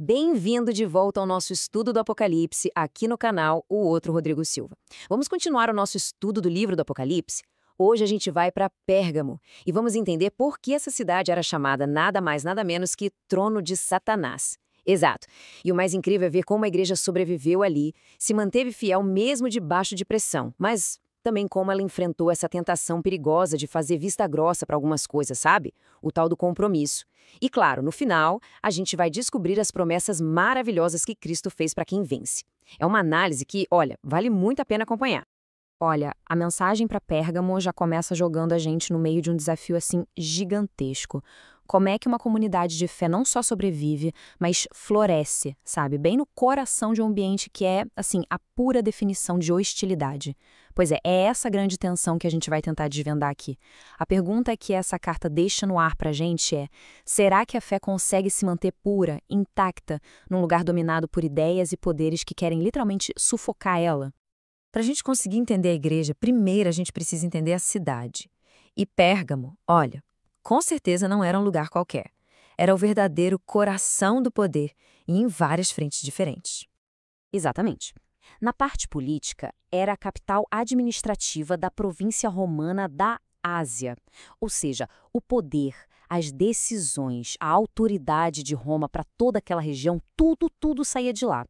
Bem-vindo de volta ao nosso estudo do Apocalipse, aqui no canal O Outro Rodrigo Silva. Vamos continuar o nosso estudo do livro do Apocalipse? Hoje a gente vai para Pérgamo e vamos entender por que essa cidade era chamada nada mais nada menos que Trono de Satanás. Exato. E o mais incrível é ver como a igreja sobreviveu ali, se manteve fiel mesmo debaixo de pressão, mas também como ela enfrentou essa tentação perigosa de fazer vista grossa para algumas coisas, sabe? O tal do compromisso. E claro, no final, a gente vai descobrir as promessas maravilhosas que Cristo fez para quem vence. É uma análise que, olha, vale muito a pena acompanhar. Olha, a mensagem para Pérgamo já começa jogando a gente no meio de um desafio assim gigantesco. Como é que uma comunidade de fé não só sobrevive, mas floresce, sabe? Bem no coração de um ambiente que é, assim, a pura definição de hostilidade. Pois é essa grande tensão que a gente vai tentar desvendar aqui. A pergunta que essa carta deixa no ar pra gente é: será que a fé consegue se manter pura, intacta, num lugar dominado por ideias e poderes que querem literalmente sufocar ela? Para a gente conseguir entender a igreja, primeiro a gente precisa entender a cidade. E Pérgamo, olha, com certeza não era um lugar qualquer. Era o verdadeiro coração do poder e em várias frentes diferentes. Exatamente. Na parte política, era a capital administrativa da província romana da Ásia. Ou seja, o poder, as decisões, a autoridade de Roma para toda aquela região, tudo saía de lá.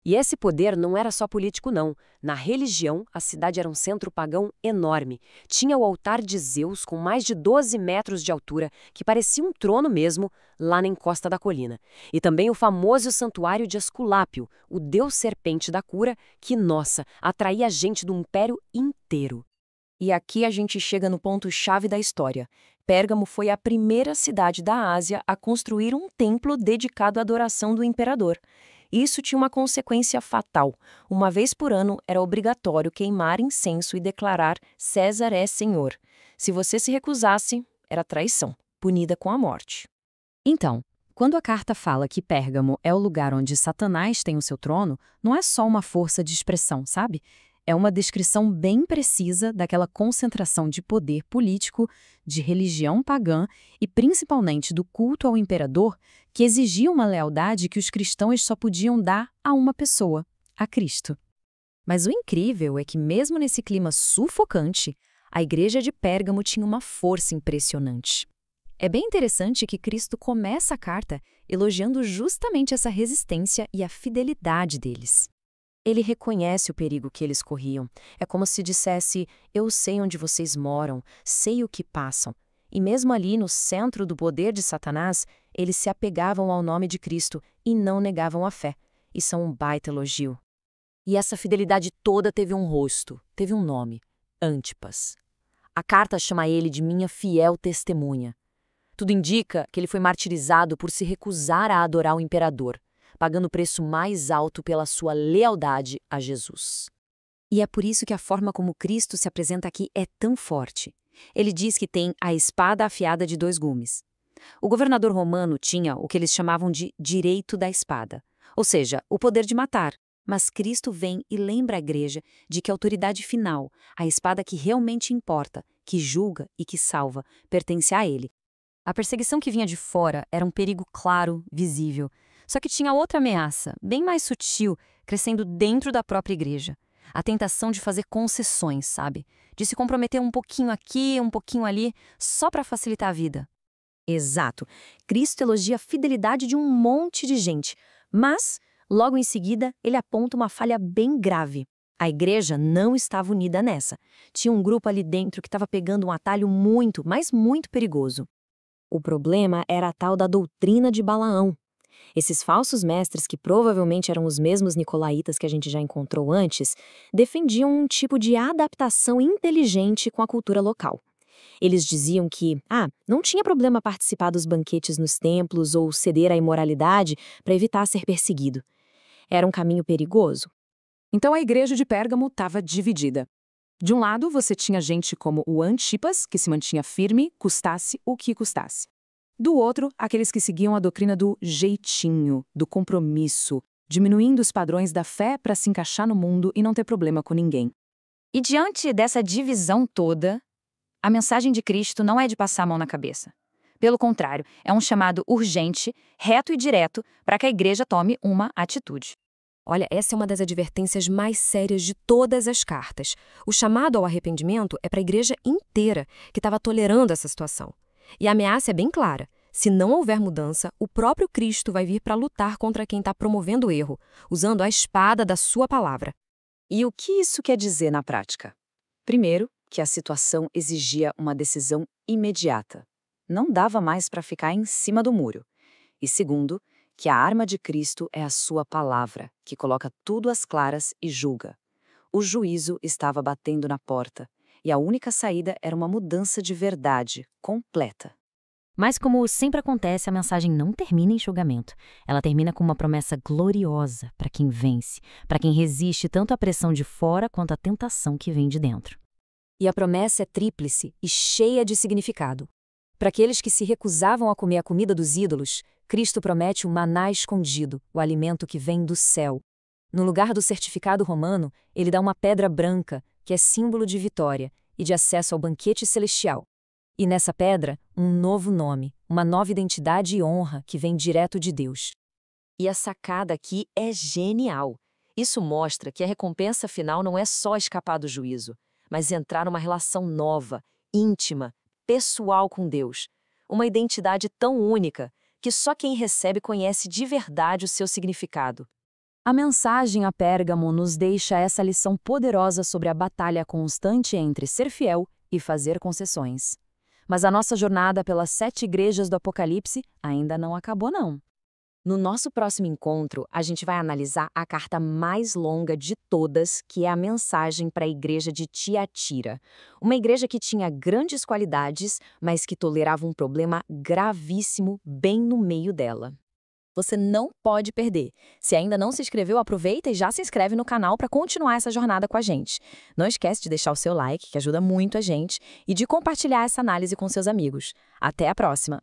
E esse poder não era só político, não. Na religião, a cidade era um centro pagão enorme. Tinha o altar de Zeus, com mais de 12 metros de altura, que parecia um trono mesmo, lá na encosta da colina. E também o famoso santuário de Esculápio, o deus serpente da cura, que, nossa, atraía a gente do império inteiro. E aqui a gente chega no ponto-chave da história. Pérgamo foi a primeira cidade da Ásia a construir um templo dedicado à adoração do imperador. Isso tinha uma consequência fatal. Uma vez por ano, era obrigatório queimar incenso e declarar César é Senhor. Se você se recusasse, era traição, punida com a morte. Então, quando a carta fala que Pérgamo é o lugar onde Satanás tem o seu trono, não é só uma força de expressão, sabe? É uma descrição bem precisa daquela concentração de poder político, de religião pagã e principalmente do culto ao imperador que exigia uma lealdade que os cristãos só podiam dar a uma pessoa, a Cristo. Mas o incrível é que mesmo nesse clima sufocante, a igreja de Pérgamo tinha uma força impressionante. É bem interessante que Cristo começa a carta elogiando justamente essa resistência e a fidelidade deles. Ele reconhece o perigo que eles corriam. É como se dissesse: eu sei onde vocês moram, sei o que passam. E mesmo ali no centro do poder de Satanás, eles se apegavam ao nome de Cristo e não negavam a fé. Isso é um baita elogio. E essa fidelidade toda teve um rosto, teve um nome: Antipas. A carta chama ele de minha fiel testemunha. Tudo indica que ele foi martirizado por se recusar a adorar o imperador, pagando o preço mais alto pela sua lealdade a Jesus. E é por isso que a forma como Cristo se apresenta aqui é tão forte. Ele diz que tem a espada afiada de 2 gumes. O governador romano tinha o que eles chamavam de direito da espada, ou seja, o poder de matar. Mas Cristo vem e lembra a igreja de que a autoridade final, a espada que realmente importa, que julga e que salva, pertence a ele. A perseguição que vinha de fora era um perigo claro, visível. Só que tinha outra ameaça, bem mais sutil, crescendo dentro da própria igreja. A tentação de fazer concessões, sabe? De se comprometer um pouquinho aqui, um pouquinho ali, só para facilitar a vida. Exato. Cristo elogia a fidelidade de um monte de gente, mas, logo em seguida, ele aponta uma falha bem grave. A igreja não estava unida nessa. Tinha um grupo ali dentro que estava pegando um atalho muito, mas muito perigoso. O problema era a tal da doutrina de Balaão. Esses falsos mestres, que provavelmente eram os mesmos nicolaítas que a gente já encontrou antes, defendiam um tipo de adaptação inteligente com a cultura local. Eles diziam que, não tinha problema participar dos banquetes nos templos ou ceder à imoralidade para evitar ser perseguido. Era um caminho perigoso. Então a igreja de Pérgamo estava dividida. De um lado, você tinha gente como o Antipas, que se mantinha firme, custasse o que custasse. Do outro, aqueles que seguiam a doutrina do jeitinho, do compromisso, diminuindo os padrões da fé para se encaixar no mundo e não ter problema com ninguém. E diante dessa divisão toda, a mensagem de Cristo não é de passar a mão na cabeça. Pelo contrário, é um chamado urgente, reto e direto para que a igreja tome uma atitude. Olha, essa é uma das advertências mais sérias de todas as cartas. O chamado ao arrependimento é para a igreja inteira, que estava tolerando essa situação. E a ameaça é bem clara. Se não houver mudança, o próprio Cristo vai vir para lutar contra quem está promovendo o erro, usando a espada da sua palavra. E o que isso quer dizer na prática? Primeiro, que a situação exigia uma decisão imediata. Não dava mais para ficar em cima do muro. E segundo, que a arma de Cristo é a sua palavra, que coloca tudo às claras e julga. O juízo estava batendo na porta, e a única saída era uma mudança de verdade, completa. Mas como sempre acontece, a mensagem não termina em julgamento. Ela termina com uma promessa gloriosa para quem vence, para quem resiste tanto à pressão de fora quanto à tentação que vem de dentro. E a promessa é tríplice e cheia de significado. Para aqueles que se recusavam a comer a comida dos ídolos, Cristo promete o maná escondido, o alimento que vem do céu. No lugar do certificado romano, ele dá uma pedra branca, que é símbolo de vitória e de acesso ao banquete celestial. E nessa pedra, um novo nome, uma nova identidade e honra que vem direto de Deus. E a sacada aqui é genial. Isso mostra que a recompensa final não é só escapar do juízo, mas entrar numa relação nova, íntima, pessoal com Deus. Uma identidade tão única que só quem recebe conhece de verdade o seu significado. A mensagem a Pérgamo nos deixa essa lição poderosa sobre a batalha constante entre ser fiel e fazer concessões. Mas a nossa jornada pelas 7 igrejas do Apocalipse ainda não acabou, não. No nosso próximo encontro, a gente vai analisar a carta mais longa de todas, que é a mensagem para a igreja de Tiatira. Uma igreja que tinha grandes qualidades, mas que tolerava um problema gravíssimo bem no meio dela. Você não pode perder. Se ainda não se inscreveu, aproveita e já se inscreve no canal para continuar essa jornada com a gente. Não esquece de deixar o seu like, que ajuda muito a gente, e de compartilhar essa análise com seus amigos. Até a próxima!